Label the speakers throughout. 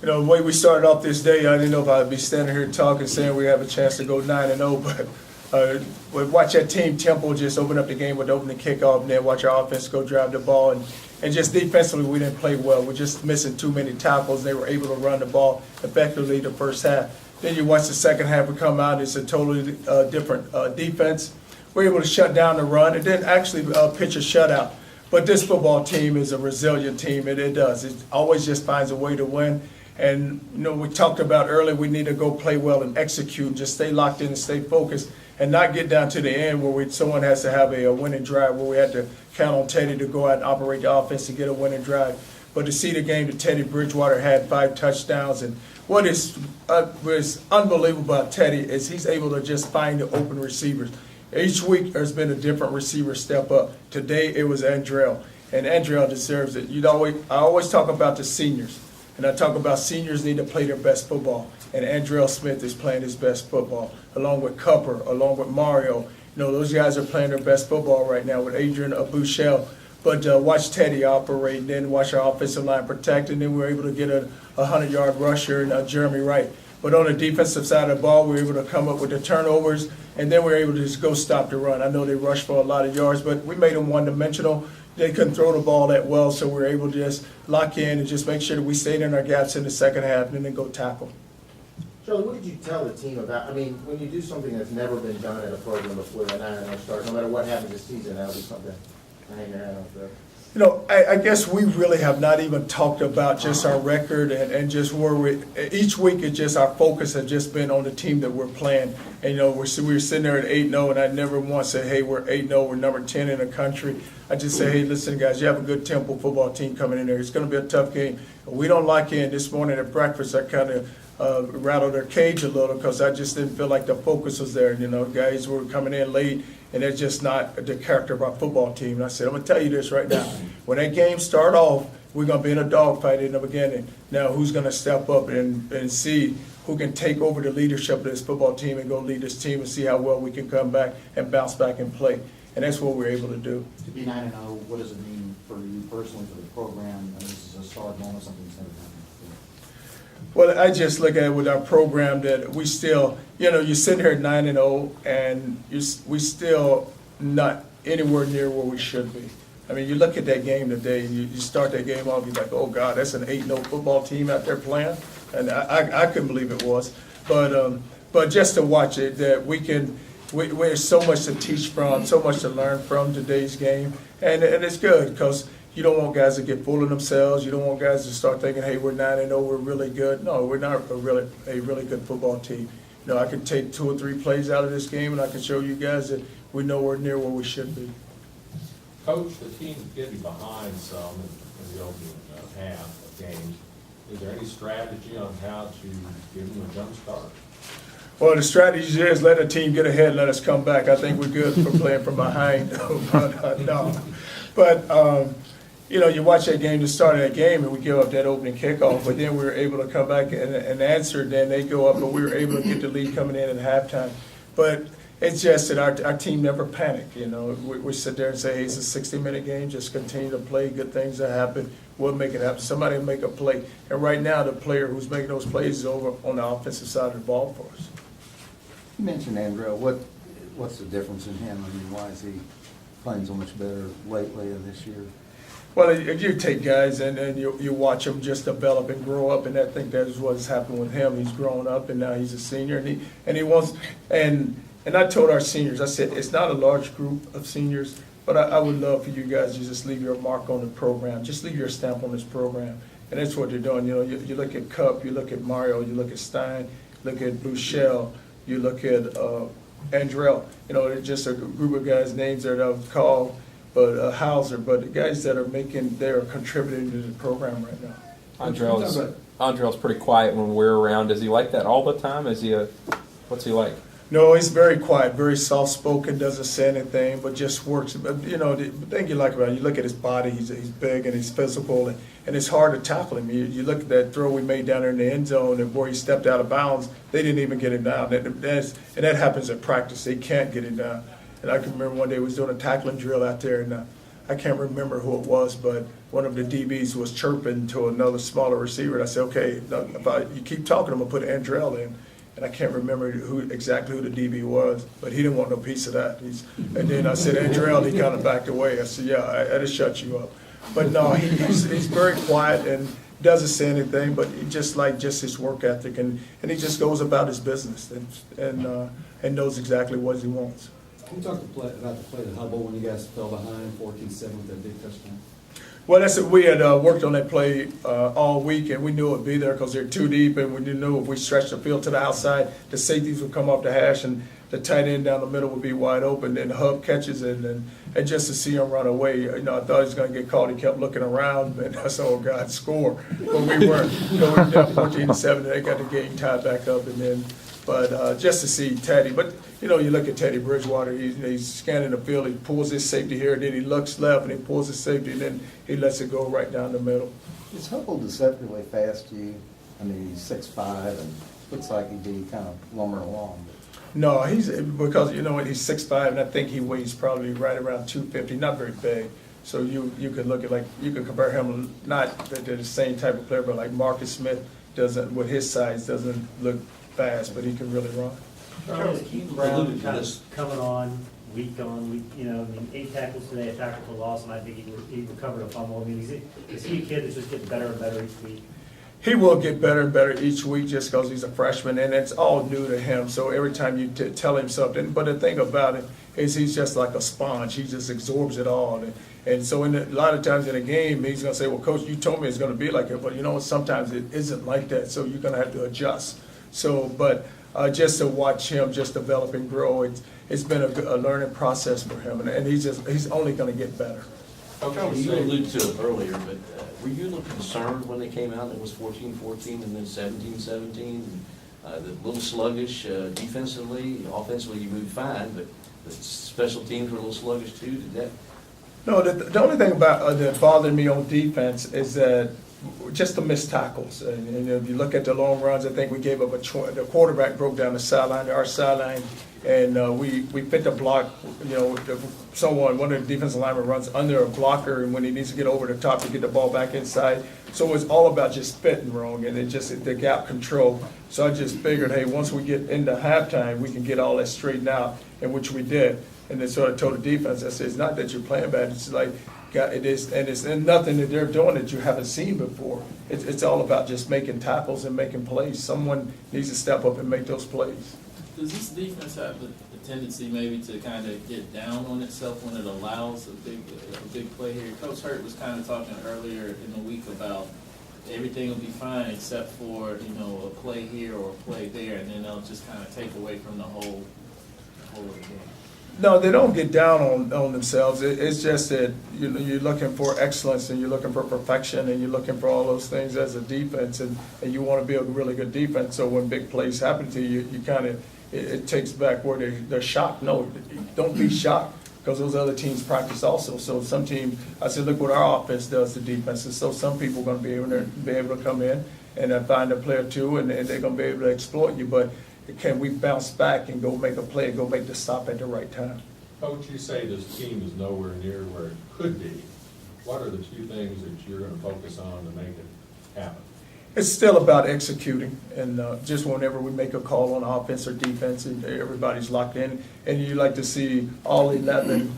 Speaker 1: The way we started off this day, I didn't know if I'd be standing here talking, saying we have a chance to go 9-0, but we watch that team tempo just open up the game with the opening kickoff, and then watch our offense go drive the ball. And just defensively, we didn't play well. We're just missing too many tackles. They were able to run the ball effectively the first half. Then you watch the second half, we come out, it's a totally different defense. We're able to shut down the run and then actually pitch a shutout. But this football team is a resilient team, and it does. It always just finds a way to win. And, we talked about earlier, we need to go play well and execute, just stay locked in and stay focused and not get down to the end where someone has to have a winning drive, where we had to count on Teddy to go out and operate the offense to get a winning drive. But to see the game that Teddy Bridgewater had 5 touchdowns, and what is unbelievable about Teddy is he's able to just find the open receivers. Each week there's been a different receiver step up. Today it was Andrell, and Andrell deserves it. I always talk about the seniors. And I talk about seniors need to play their best football. And Andrell Smith is playing his best football, along with Cupper, along with Mario. Those guys are playing their best football right now with Adrian Abushel. But watch Teddy operate, and then watch our offensive line protect, and then we were able to get a 100-yard rusher in Jeremy Wright. But on the defensive side of the ball, we were able to come up with the turnovers, and then we were able to just go stop the run. I know they rushed for a lot of yards, but we made them one-dimensional. They couldn't throw the ball that well, so we were able to just lock in and just make sure that we stayed in our gaps in the second half and then go tackle.
Speaker 2: Charlie, what did you tell the team about, when you do something that's never been done at a program before, the 9-0 start, no matter what happens this season, that'll be something to hang your hat on for.
Speaker 1: I guess we really have not even talked about just our record and just where each week it's just our focus has just been on the team that we're playing. And, we were sitting there at 8-0, and I never once said, hey, we're 8-0, we're number 10 in the country. I just say, hey, listen, guys, you have a good Temple football team coming in there. It's going to be a tough game. We don't lock in. This morning at breakfast, I kind of rattled their cage a little because I just didn't feel like the focus was there. Guys were coming in late, and that's just not the character of our football team. And I said, I'm going to tell you this right now. When that game start off, we're going to be in a dogfight in the beginning. Now, who's going to step up and see who can take over the leadership of this football team and go lead this team and see how well we can come back and bounce back and play. And that's what we're able to do.
Speaker 3: To be 9-0, what does it mean for you personally, for the program? This is a historic moment, something that's never happened before.
Speaker 1: Well, I just look at it with our program that we still, you sit here at 9-0, and we still not anywhere near where we should be. You look at that game today, and you start that game off, you're like, oh, God, that's an 8-0 football team out there playing. And I couldn't believe it was. But just to watch it, that there's so much to teach from, so much to learn from today's game. And it's good because you don't want guys to get full of themselves. You don't want guys to start thinking, hey, we're 9-0, we're really good. No, we're not a really good football team. I could take 2 or 3 plays out of this game, and I can show you guys that we're nowhere near where we should be.
Speaker 4: Coach, the team's getting behind some in the opening half of games. Is there any strategy on how to give them a jump start?
Speaker 1: Well, the strategy is let a team get ahead and let us come back. I think we're good for playing from behind. But you watch that game, the start of that game, and we give up that opening kickoff, but then we were able to come back and answer, then they go up, but we were able to get the lead coming in at halftime. But it's just that our team never panicked. We sit there and say, hey, it's a 60-minute game, just continue to play, good things that happen, we'll make it happen. Somebody will make a play. And right now, the player who's making those plays is over on the offensive side of the ball for us.
Speaker 5: You mentioned Andrell. What's the difference in him? Why is he playing so much better lately in this year?
Speaker 1: Well, if you take guys and you watch them just develop and grow up, and I think that's what's happened with him. He's grown up, and now he's a senior, and he wants. And I told our seniors, I said, it's not a large group of seniors, but I would love for you guys to just leave your mark on the program, just leave your stamp on this program, and that's what they're doing. You look at Cup, you look at Mario, you look at Stein, look at Bouchel, you look at Andrell. It's just a group of guys' names that I've called. But Hauser, but the guys that they're contributing to the program right now.
Speaker 6: Andrell's pretty quiet when we're around. Is he like that all the time? What's he like?
Speaker 1: No, he's very quiet, very soft-spoken, doesn't say anything, but just works. But, the thing you like about him, you look at his body, he's big and he's physical, and it's hard to tackle him. You look at that throw we made down there in the end zone and where he stepped out of bounds, they didn't even get him down. And that happens at practice. They can't get him down. And I can remember one day we was doing a tackling drill out there, and I can't remember who it was, but one of the DBs was chirping to another smaller receiver. And I said, okay, you keep talking, I'm gonna put Andrell in. And I can't remember exactly who the DB was, but he didn't want no piece of that. And then I said, Andrell, he kind of backed away. I said, yeah, I just shut you up. But no, he's very quiet and doesn't say anything, but he just his work ethic, and he just goes about his business and knows exactly what he wants.
Speaker 7: Can you talk about the play to Hubble when you guys fell behind 14-7 with that big touchdown?
Speaker 1: Well, we had worked on that play all week, and we knew it would be there because they're too deep, and we knew if we stretched the field to the outside, the safeties would come off the hash, and the tight end down the middle would be wide open, and the hub catches it, and just to see him run away, I thought he was going to get caught. He kept looking around, and I said, oh, God, score. But we weren't. We were down 14-7, and they got the game tied back up, and then. But just to see Teddy, but you look at Teddy Bridgewater, he's scanning the field, he pulls his safety here, then he looks left and he pulls his safety, and then he lets it go right down the middle.
Speaker 5: Is Hubble deceptively fast to you? I mean, he's 6'5" and looks like he'd be kind of lumbering along.
Speaker 1: No, because he's 6'5", and I think he weighs probably right around 250, not very big. So you could look at you could compare him, not that they're the same type of player, but like Marcus Smith with his size doesn't look fast, but he can really run.
Speaker 8: Charles, Keith Brown kind of coming on week, 8 tackles today, a tackle for loss, and I think he recovered a fumble. I mean, is he a kid that's just getting better and better each week?
Speaker 1: He will get better and better each week just because he's a freshman, and it's all new to him. So every time you tell him something, but the thing about it is he's just like a sponge. He just absorbs it all. And so a lot of times in a game, he's going to say, well, Coach, you told me it's going to be like it, but sometimes it isn't like that, so you're going to have to adjust. So, but just to watch him just develop and grow, it's been a learning process for him, and he's only going to get better.
Speaker 9: Charlie, you alluded to it earlier, but were you a little concerned when they came out? It was 14-14 and then 17-17. The little sluggish defensively, offensively you moved fine, but the special teams were a little sluggish too. Did that?
Speaker 1: No, the only thing about that bothered me on defense is that just the missed tackles. And if you look at the long runs, I think we gave up the quarterback broke down the sideline, our sideline, and we fit the block. One of the defensive linemen runs under a blocker, and when he needs to get over the top to get the ball back inside. So it's all about just fitting wrong, and the gap control. So I just figured, hey, once we get into halftime, we can get all that straightened out, and which we did. And then so I told the defense, I said, it's not that you're playing bad, it's like, it is, and it's nothing that they're doing that you haven't seen before. It's all about just making tackles and making plays. Someone needs to step up and make those plays.
Speaker 10: Does this defense have the tendency maybe to kind of get down on itself when it allows a big play here? Coach Hurt was kind of talking earlier in the week about everything will be fine except for a play here or a play there, and then they'll just kind of take away from the whole of the game.
Speaker 1: No, they don't get down on themselves. It's just that you're looking for excellence, and you're looking for perfection, and you're looking for all those things as a defense, and you want to be a really good defense. So when big plays happen to you, you kind of it takes back where they're shocked. No, don't be shocked, because those other teams practice also. So some teams, I said, look what our offense does to defenses. So some people are going to be able to come in and find a player too, and they're going to be able to exploit you. But can we bounce back and go make a play, go make the stop at the right time?
Speaker 4: Coach, you say this team is nowhere near where it could be. What are the two things that you're going to focus on to make it happen?
Speaker 1: It's still about executing, and just whenever we make a call on offense or defense, and everybody's locked in, and you like to see all 11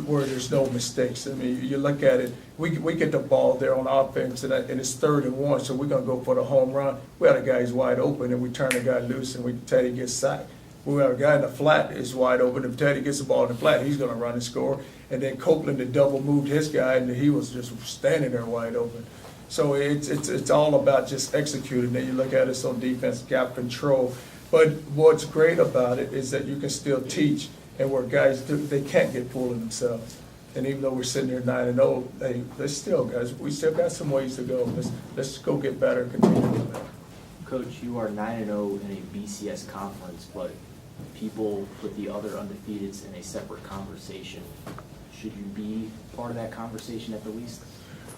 Speaker 1: where there's no mistakes. I mean, you look at it, we get the ball there on offense, and it's 3rd and 1, so we're going to go for the home run. We had a guy who's wide open, and we turn the guy loose, and Teddy gets sacked. We have a guy in the flat is wide open. If Teddy gets the ball in the flat, he's going to run and score. And then Copeland had double moved his guy, and he was just standing there wide open. So it's all about just executing. Then you look at us on defense, gap control. But what's great about it is that you can still teach, and where guys they can't get full of themselves. And even though we're sitting here 9-0, hey, there's still guys. We still got some ways to go. Let's go get better and continue to do that.
Speaker 11: Coach, you are 9-0 in a BCS conference, but people put the other undefeateds in a separate conversation. Should you be part of that conversation at the least?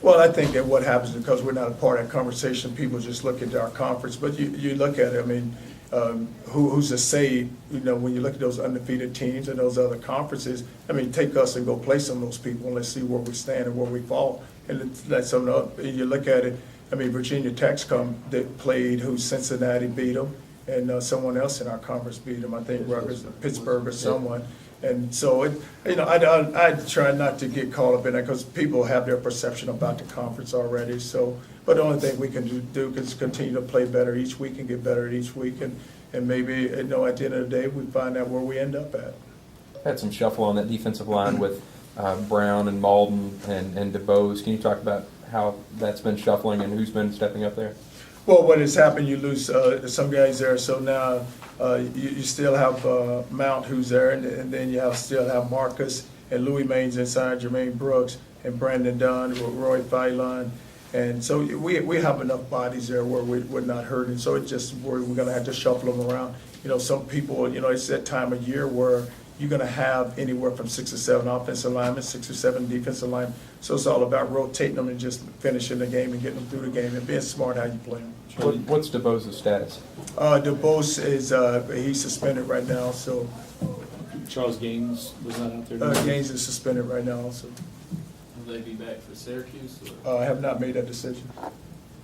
Speaker 1: Well, I think that what happens because we're not a part of that conversation, people just look at our conference. But you look at it, I mean, who's to say, when you look at those undefeated teams and those other conferences, I mean, take us and go play some of those people and let's see where we stand and where we fall. And let some know, you look at it, I mean, Virginia Tech's they played who Cincinnati beat them, and someone else in our conference beat them. I think Rutgers, Pittsburgh or someone. And so, I try not to get caught up in that because people have their perception about the conference already. So, but the only thing we can do is continue to play better each week and get better each week. And maybe, at the end of the day, we find out where we end up at.
Speaker 6: Had some shuffle on that defensive line with Brown and Malden and DeBose. Can you talk about how that's been shuffling and who's been stepping up there?
Speaker 1: Well, what has happened, you lose some guys there, so now you still have Mount who's there, and then you still have Marcus and Louis Maines inside, Jermaine Brooks and Brandon Dunn, Roy Phelan. And so we have enough bodies there where we're not hurting, so it's just we're going to have to shuffle them around. Some people, it's that time of year where you're going to have anywhere from 6 or 7 offensive linemen, 6 or 7 defensive linemen. So it's all about rotating them and just finishing the game and getting them through the game and being smart how you play them.
Speaker 6: What's DeBose's status?
Speaker 1: DeBose is he's suspended right now, so
Speaker 7: Charles Gaines was not out there.
Speaker 1: Gaines is suspended right now also.
Speaker 10: Will they be back for Syracuse?
Speaker 1: I have not made that decision.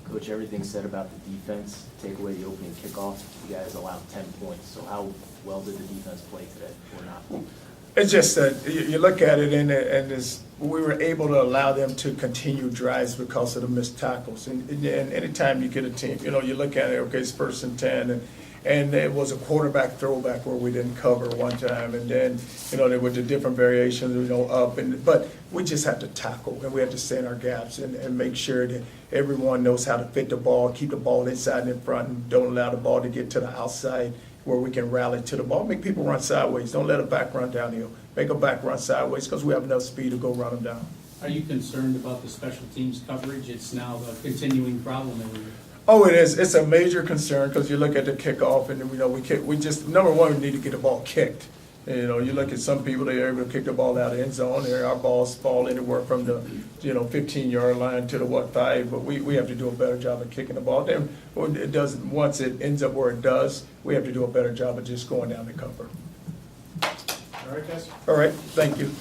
Speaker 11: Coach, everything said about the defense, take away the opening kickoff, you guys allowed 10 points. So how well did the defense play today or not?
Speaker 1: It's just that you look at it and we were able to allow them to continue drives because of the missed tackles. And anytime you get a team, you look at it, okay, it's 1st and 10, and it was a quarterback throwback where we didn't cover one time, and then there were the different variations, up but we just have to tackle and we have to stay in our gaps and make sure that everyone knows how to fit the ball, keep the ball inside and in front, and don't allow the ball to get to the outside where we can rally to the ball. Make people run sideways. Don't let a back run downhill. Make a back run sideways because we have enough speed to go run them down.
Speaker 12: Are you concerned about the special teams coverage? It's now a continuing problem every year.
Speaker 1: Oh, it is. It's a major concern because you look at the kickoff and we just number one, we need to get the ball kicked. You look at some people, they're able to kick the ball out of the end zone. Our balls fall anywhere from the 15-yard line to the 5, but we have to do a better job of kicking the ball. Then it doesn't. Once it ends up where it does, we have to do a better job of just going down the cover.
Speaker 2: All right, guys?
Speaker 1: All right. Thank you.